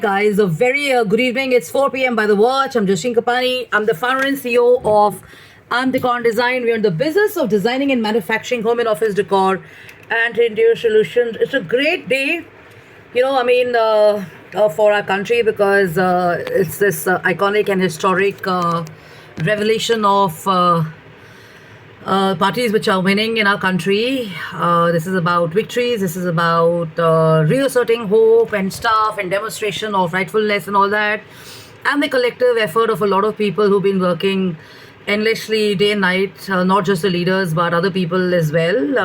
Guys, a very good evening. It's 4 p.m. by the watch. I'm Jashin Kapani. I'm the founder and CEO of Decor Design. We're in the business of designing and manufacturing home and office decor and interior solutions. It's a great day, for our country because it's this iconic and historic revelation of parties which are winning in our country. This is about victories. This is about reasserting hope and stuff and demonstration of rightfulness and all that. And the collective effort of a lot of people who've been working endlessly day and night, not just the leaders, but other people as well.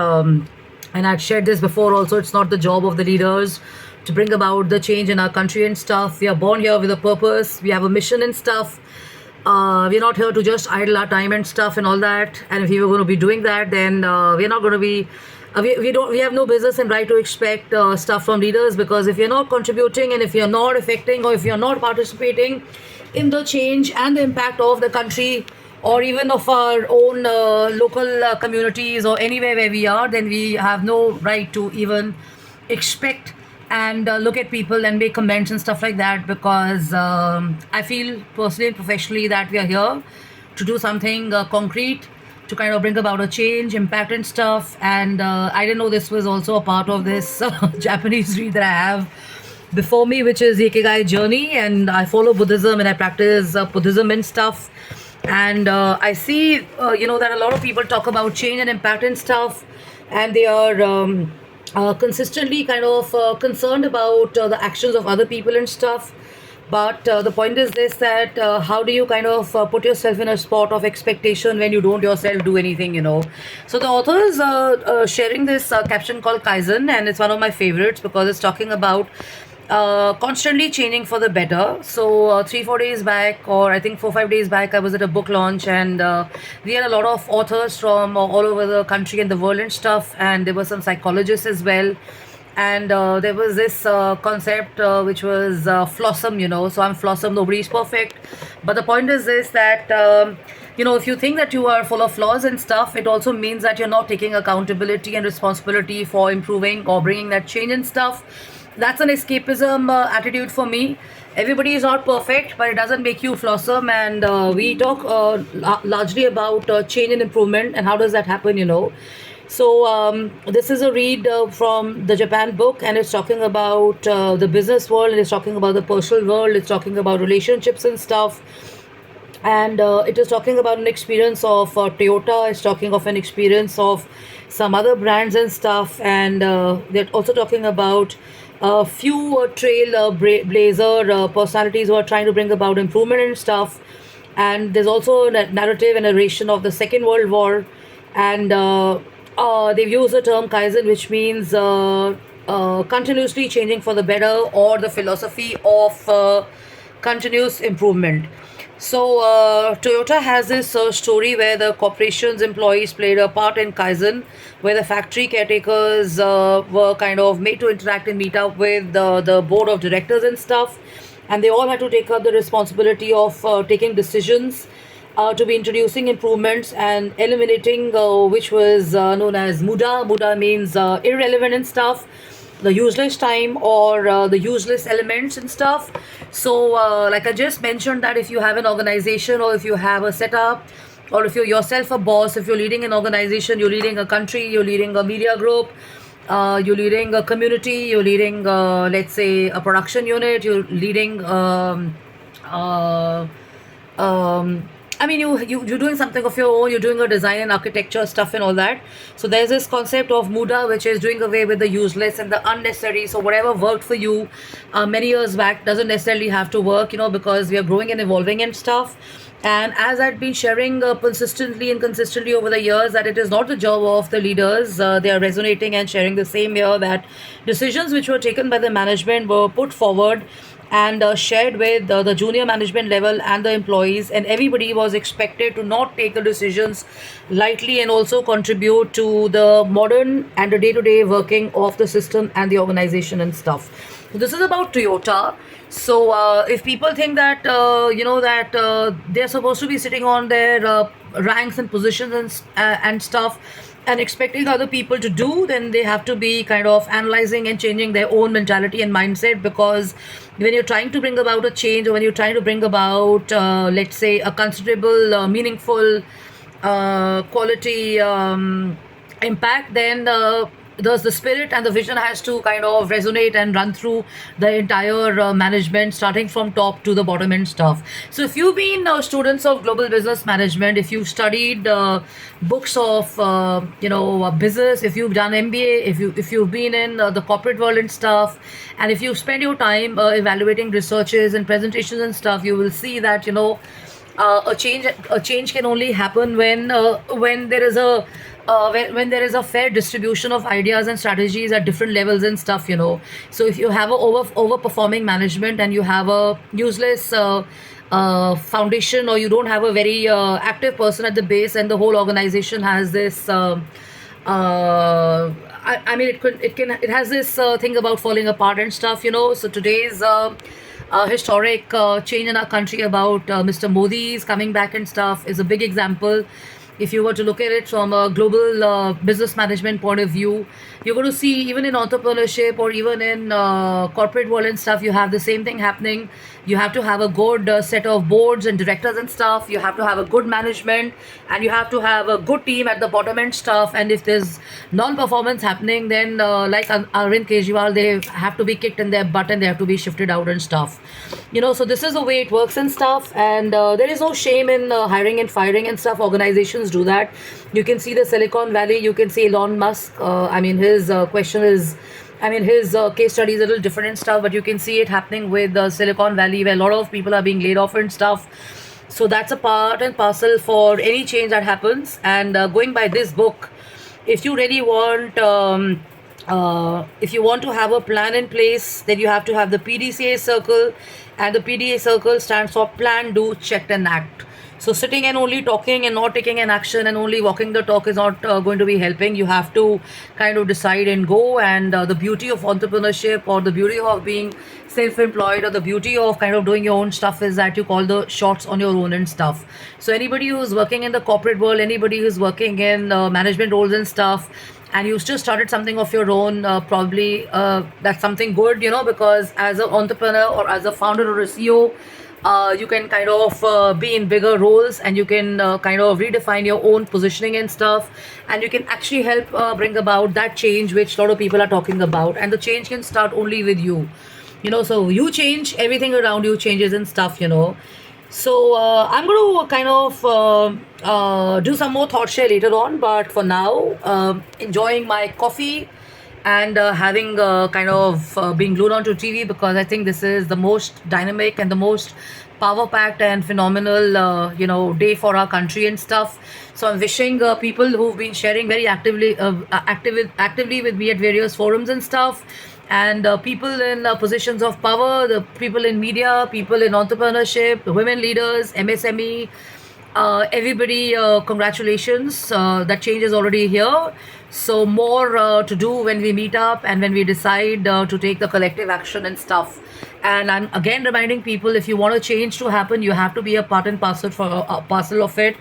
And I'd shared this before also. It's not the job of the leaders to bring about the change in our country and stuff. We are born here with a purpose. We have a mission and stuff. We're not here to just idle our time and stuff and all that. And if we were going to be doing that, then we're not going to be. We have no business and right to expect stuff from leaders, because if you're not contributing and if you're not affecting or if you're not participating in the change and the impact of the country or even of our own local communities or anywhere where we are, then we have no right to even expect and look at people and make comments and stuff like that, because I feel personally and professionally that we are here to do something concrete to kind of bring about a change, impact and stuff. And I didn't know this was also a part of this Japanese read that I have before me, which is the Ikigai journey. And I follow Buddhism and I practice Buddhism and stuff. And I see, that a lot of people talk about change and impact and stuff, and they are consistently kind of concerned about the actions of other people and stuff. But the point is this, that how do you kind of put yourself in a spot of expectation when you don't yourself do anything. So the author is sharing this caption called Kaizen, and it's one of my favorites because it's talking about constantly changing for the better. So 3-4 days back, or I think 4-5 days back, I was at a book launch, and we had a lot of authors from all over the country and the world and stuff, and there were some psychologists as well. And there was this concept which was Flossom. So I'm Flossom, nobody's perfect, but the point is this, that if you think that you are full of flaws and stuff, it also means that you're not taking accountability and responsibility for improving or bringing that change and stuff. That's an escapism attitude for me. Everybody is not perfect, but it doesn't make you Flossom. And we talk largely about change and improvement, and how does that happen. So this is a read from the Japan book, and it's talking about the business world, and it's talking about the personal world, it's talking about relationships and stuff. And it is talking about an experience of Toyota. It's talking of an experience of some other brands and stuff. And they're also talking about a few blazer personalities who are trying to bring about improvement and stuff. And there's also a narrative and narration of the Second World War. And they've used the term Kaizen, which means continuously changing for the better, or the philosophy of continuous improvement. So Toyota has this story where the corporation's employees played a part in Kaizen, where the factory caretakers were kind of made to interact and meet up with the board of directors and stuff. And they all had to take up the responsibility of taking decisions to be introducing improvements and eliminating which was known as Muda. Muda means irrelevant and stuff, the useless time, or the useless elements and stuff. So like I just mentioned, that if you have an organization, or if you have a setup, or if you're yourself a boss, if you're leading an organization, you're leading a country, you're leading a media group, you're leading a community, you're leading let's say a production unit, you're leading you're doing something of your own, you're doing a design and architecture stuff and all that. So there's this concept of Muda, which is doing away with the useless and the unnecessary. So whatever worked for you many years back doesn't necessarily have to work, because we are growing and evolving and stuff. And as I've been sharing consistently and consistently over the years, that it is not the job of the leaders. They are resonating and sharing the same here, that decisions which were taken by the management were put forward and shared with the junior management level and the employees, and everybody was expected to not take the decisions lightly and also contribute to the modern and the day-to-day working of the system and the organization and stuff. So this is about Toyota. So if people think that they're supposed to be sitting on their ranks and positions and stuff, and expecting other people to do, then they have to be kind of analyzing and changing their own mentality and mindset, because when you're trying to bring about a change, or when you're trying to bring about, let's say, a considerable, meaningful, quality impact, then the spirit and the vision has to kind of resonate and run through the entire management, starting from top to the bottom and stuff. So if you've been students of global business management, if you've studied books of business, if you've done MBA, if you've been in the corporate world and stuff, and if you spend your time evaluating researches and presentations and stuff, you will see that a change can only happen when there is a when there is a fair distribution of ideas and strategies at different levels and stuff. So if you have a overperforming management, and you have a useless foundation, or you don't have a very active person at the base, and the whole organization has this I mean, it has this thing about falling apart and stuff. So today's historic change in our country about Mr. Modi's coming back and stuff is a big example. If you were to look at it from a global business management point of view, you're going to see, even in entrepreneurship or even in corporate world and stuff, you have the same thing happening. You have to have a good set of boards and directors and stuff. You have to have a good management, and you have to have a good team at the bottom end stuff. And if there's non-performance happening, then like Arvind Kejriwal, they have to be kicked in their butt, and they have to be shifted out and stuff. So this is the way it works and stuff. And there is no shame in hiring and firing and stuff. Organizations do that. You can see the Silicon Valley. You can see Elon Musk. His his case study is a little different and stuff, but you can see it happening with Silicon Valley, where a lot of people are being laid off and stuff. So that's a part and parcel for any change that happens. And going by this book, if you really want, if you want to have a plan in place, then you have to have the PDCA circle, and the PDA circle stands for plan, do, check, and act. So sitting and only talking and not taking an action and only walking the talk is not going to be helping. You have to kind of decide and go. And the beauty of entrepreneurship, or the beauty of being self-employed, or the beauty of kind of doing your own stuff, is that you call the shots on your own and stuff. So anybody who's working in the corporate world, anybody who's working in management roles and stuff, and you just started something of your own, probably that's something good, because as an entrepreneur or as a founder or a CEO, you can kind of be in bigger roles, and you can kind of redefine your own positioning and stuff, and you can actually help bring about that change which a lot of people are talking about. And the change can start only with you. So you change, everything around you changes and stuff. So I'm going to kind of do some more thought share later on, but for now, enjoying my coffee and having kind of being glued onto TV, because I think this is the most dynamic and the most power-packed and phenomenal, day for our country and stuff. So I'm wishing people who've been sharing very actively with me at various forums and stuff, and people in positions of power, the people in media, people in entrepreneurship, women leaders, MSME, everybody, congratulations. That change is already here. So more to do when we meet up and when we decide to take the collective action and stuff. And I'm again reminding people, if you want a change to happen, you have to be a part and parcel of it.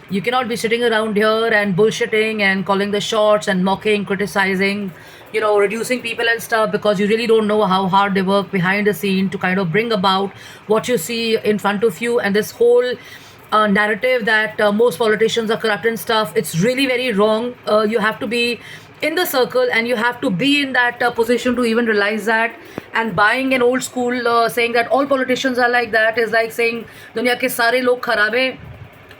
You cannot be sitting around here and bullshitting and calling the shots and mocking, criticizing, reducing people and stuff, because you really don't know how hard they work behind the scene to kind of bring about what you see in front of you. And this whole narrative that most politicians are corrupt and stuff, it's really very wrong. You have to be in the circle, and you have to be in that position to even realize that. And buying an old school saying that all politicians are like that is like saying दुनिया के सारे लोग खराब हैं,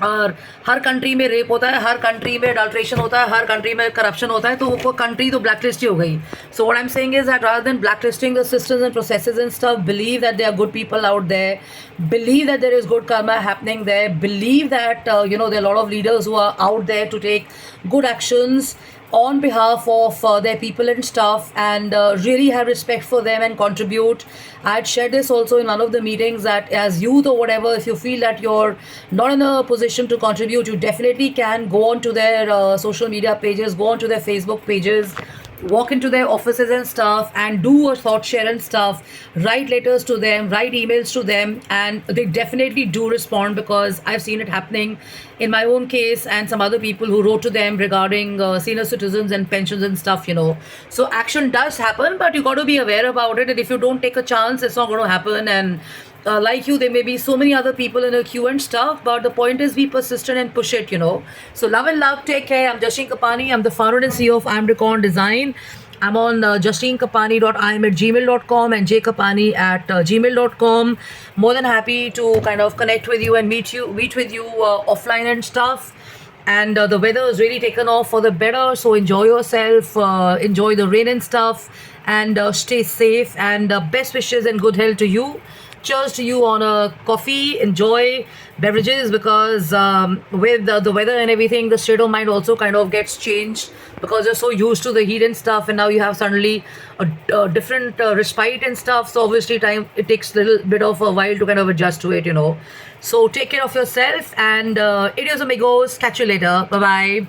और हर country में rape होता है, हर कंट्री में अडल्ट्रेशन होता है, हर कंट्री में करप्शन होता है, तो वो कंट्री तो ब्लैकलिस्ट ही हो गई. So what I am saying is that rather than blacklisting the systems and processes and stuff, believe that there are good people out there, believe that there is good karma happening there, believe that there are a lot of leaders who are out there to take good actions on behalf of their people and stuff, and really have respect for them and contribute. I had shared this also in one of the meetings, that as youth or whatever, if you feel that you're not in a position to contribute, you definitely can go on to their social media pages, go on to their Facebook pages, walk into their offices and stuff and do a thought share and stuff, write letters to them, write emails to them, and they definitely do respond, because I've seen it happening in my own case and some other people who wrote to them regarding senior citizens and pensions and stuff, So action does happen, but you got to be aware about it, and if you don't take a chance, it's not going to happen. And like you, there may be so many other people in a queue and stuff, but the point is be persistent and push it. So love and love, take care. I'm Justine Kapani. I'm the founder and CEO of IamDecor Design. I'm on justinekapani.im@gmail.com and jkapani@gmail.com. More than happy to kind of connect with you and meet with you offline and stuff. And the weather is really taken off for the better, so enjoy yourself, enjoy the rain and stuff, and stay safe, and best wishes and good health to you. Cheers to you on a coffee. Enjoy beverages, because with the weather and everything, the state of mind also kind of gets changed, because you're so used to the heat and stuff, and now you have suddenly a different respite and stuff. So obviously it takes a little bit of a while to kind of adjust to it. So take care of yourself, and adios amigos. Catch you later. Bye bye.